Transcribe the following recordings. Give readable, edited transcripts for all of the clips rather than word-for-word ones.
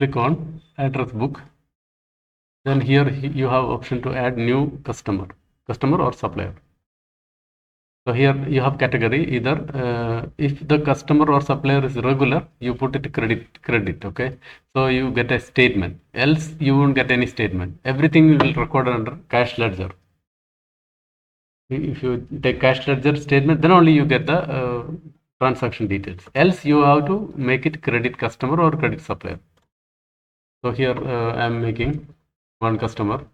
click on address book. Then here you have option to add new customer or supplier. So here you have category either if the customer or supplier is regular, you put it credit, okay? So you get a statement, else you won't get any statement. Everything will record under cash ledger. If you take cash ledger statement, then only you get the transaction details. Else you have to make it credit customer or credit supplier. So here I am making one customer.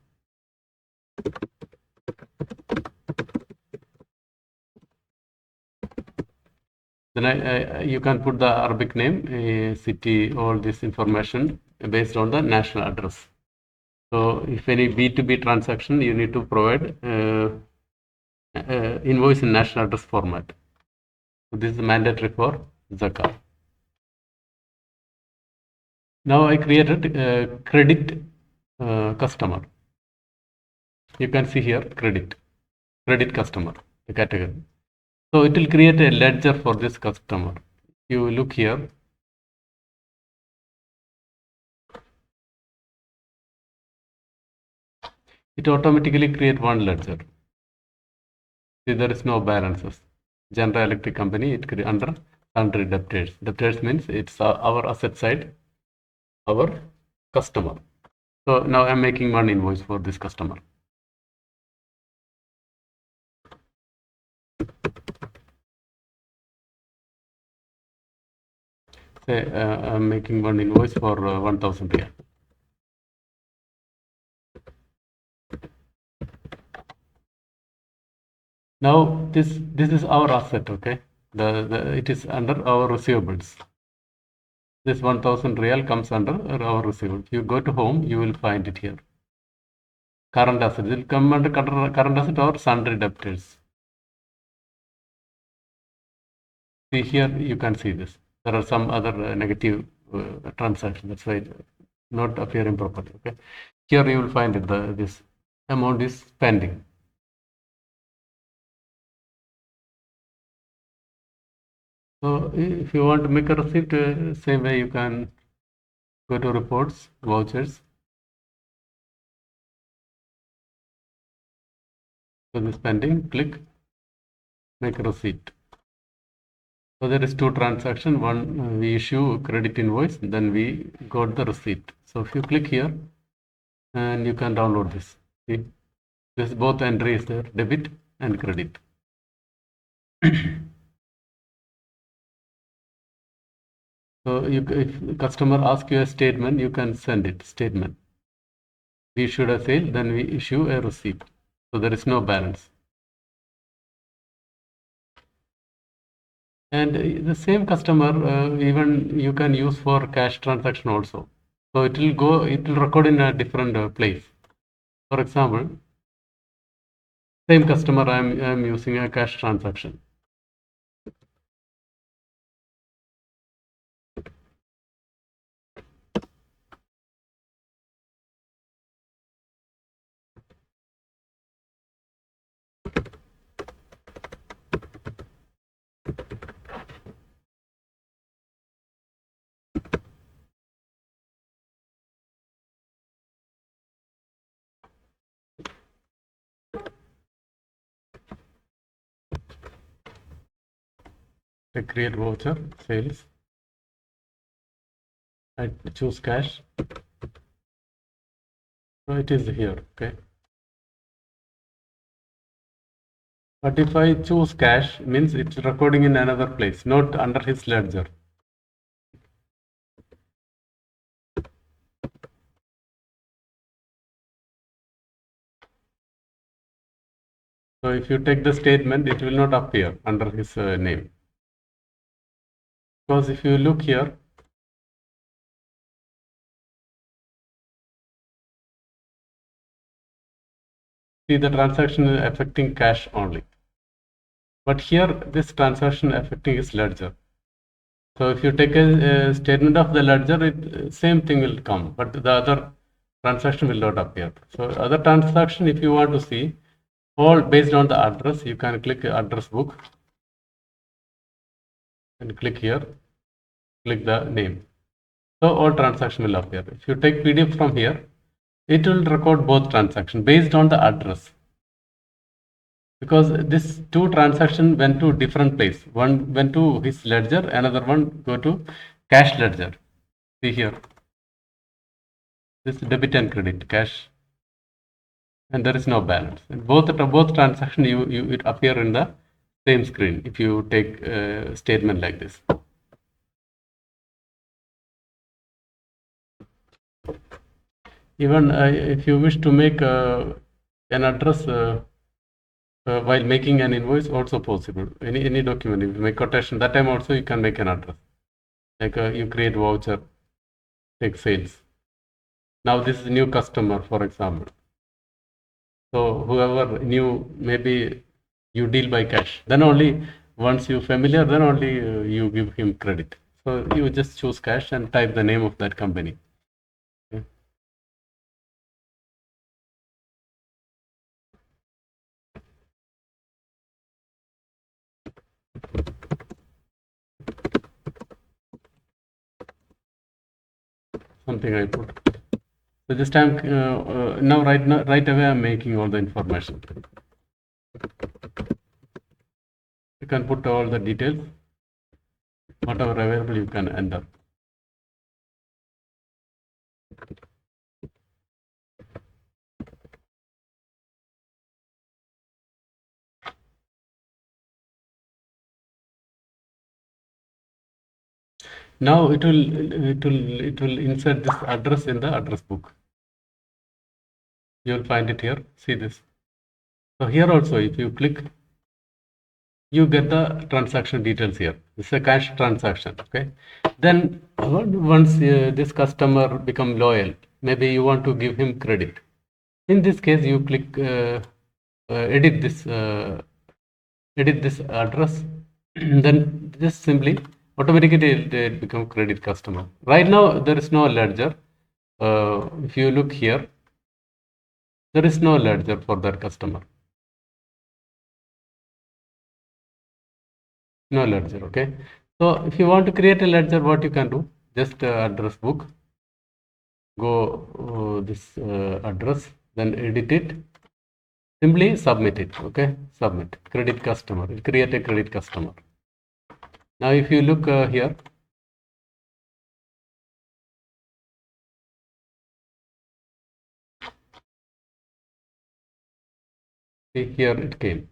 Then you can put the Arabic name, city, all this information based on the national address. So if any B2B transaction, you need to provide invoice in national address format. So this is mandatory for Zakah. Now I created a credit customer. You can see here credit customer, the category. So it will create a ledger for this customer. You look here. It automatically create one ledger. See, there is no balances. General Electric Company, it create under sundry debtors. Debtors means it's our asset side, our customer. So now I'm making one invoice for this customer. Say I'm making one invoice for 1000 riyal. Now this is our asset, okay? It is under our receivables. This 1000 riyal comes under our receivables. If you go to home, you will find it here. Current asset, it will come under current asset or sundry debtors. See here, you can see this. There are some other negative transactions. That's why it's not appearing properly. Okay. Here you will find it. This amount is pending. So if you want to make a receipt, same way you can go to reports, vouchers. So this pending, click, make a receipt. So there is two transactions. One we issue credit invoice, then we got the receipt. So if you click here, and you can download this. See, this both entry is there, debit and credit. So if customer asks you a statement, you can send it statement. We issued a sale, then we issue a receipt. So there is no balance. And the same customer, even you can use for cash transaction also. So it will record in a different place. For example, same customer, I am using a cash transaction. I create voucher, sales. I choose cash. So it is here, okay. But if I choose cash, means it's recording in another place, not under his ledger. So if you take the statement, it will not appear under his name. Because if you look here, see the transaction is affecting cash only. But here, this transaction affecting his ledger. So if you take a statement of the ledger, same thing will come, but the other transaction will not appear. So other transaction, if you want to see, all based on the address, you can click address book and click here, click the name. So all transaction will appear. If you take PDF from here, it will record both transactions based on the address. Because this two transaction went to different place. One went to his ledger, another one go to cash ledger. See here, this debit and credit, cash, and there is no balance. And both transaction it appear in the same screen if you take a statement like this. Even if you wish to make an address while making an invoice, also possible. Any document, if you make quotation, that time also you can make an address. Like you create voucher, take sales. Now this is a new customer, for example. So whoever new, maybe you deal by cash. Then only once you familiar, then only you give him credit. So you just choose cash and type the name of that company. Okay. Something I put. So this time now right away I'm making all the information. You can put all the details, whatever available you can enter. Now it will insert this address in the address book. You will find it here. See this. So here also, if you click, you get the transaction details here. This is a cash transaction. Okay. Then once this customer become loyal, maybe you want to give him credit. In this case, you click edit this address. Then just simply automatically it become credit customer. Right now there is no ledger. If you look here, there is no ledger for that customer. No ledger. Okay. So if you want to create a ledger, what you can do? Just address book. Go this address, then edit it. Simply submit it. Okay. Submit credit customer. Create a credit customer. Now if you look here. See, here it came.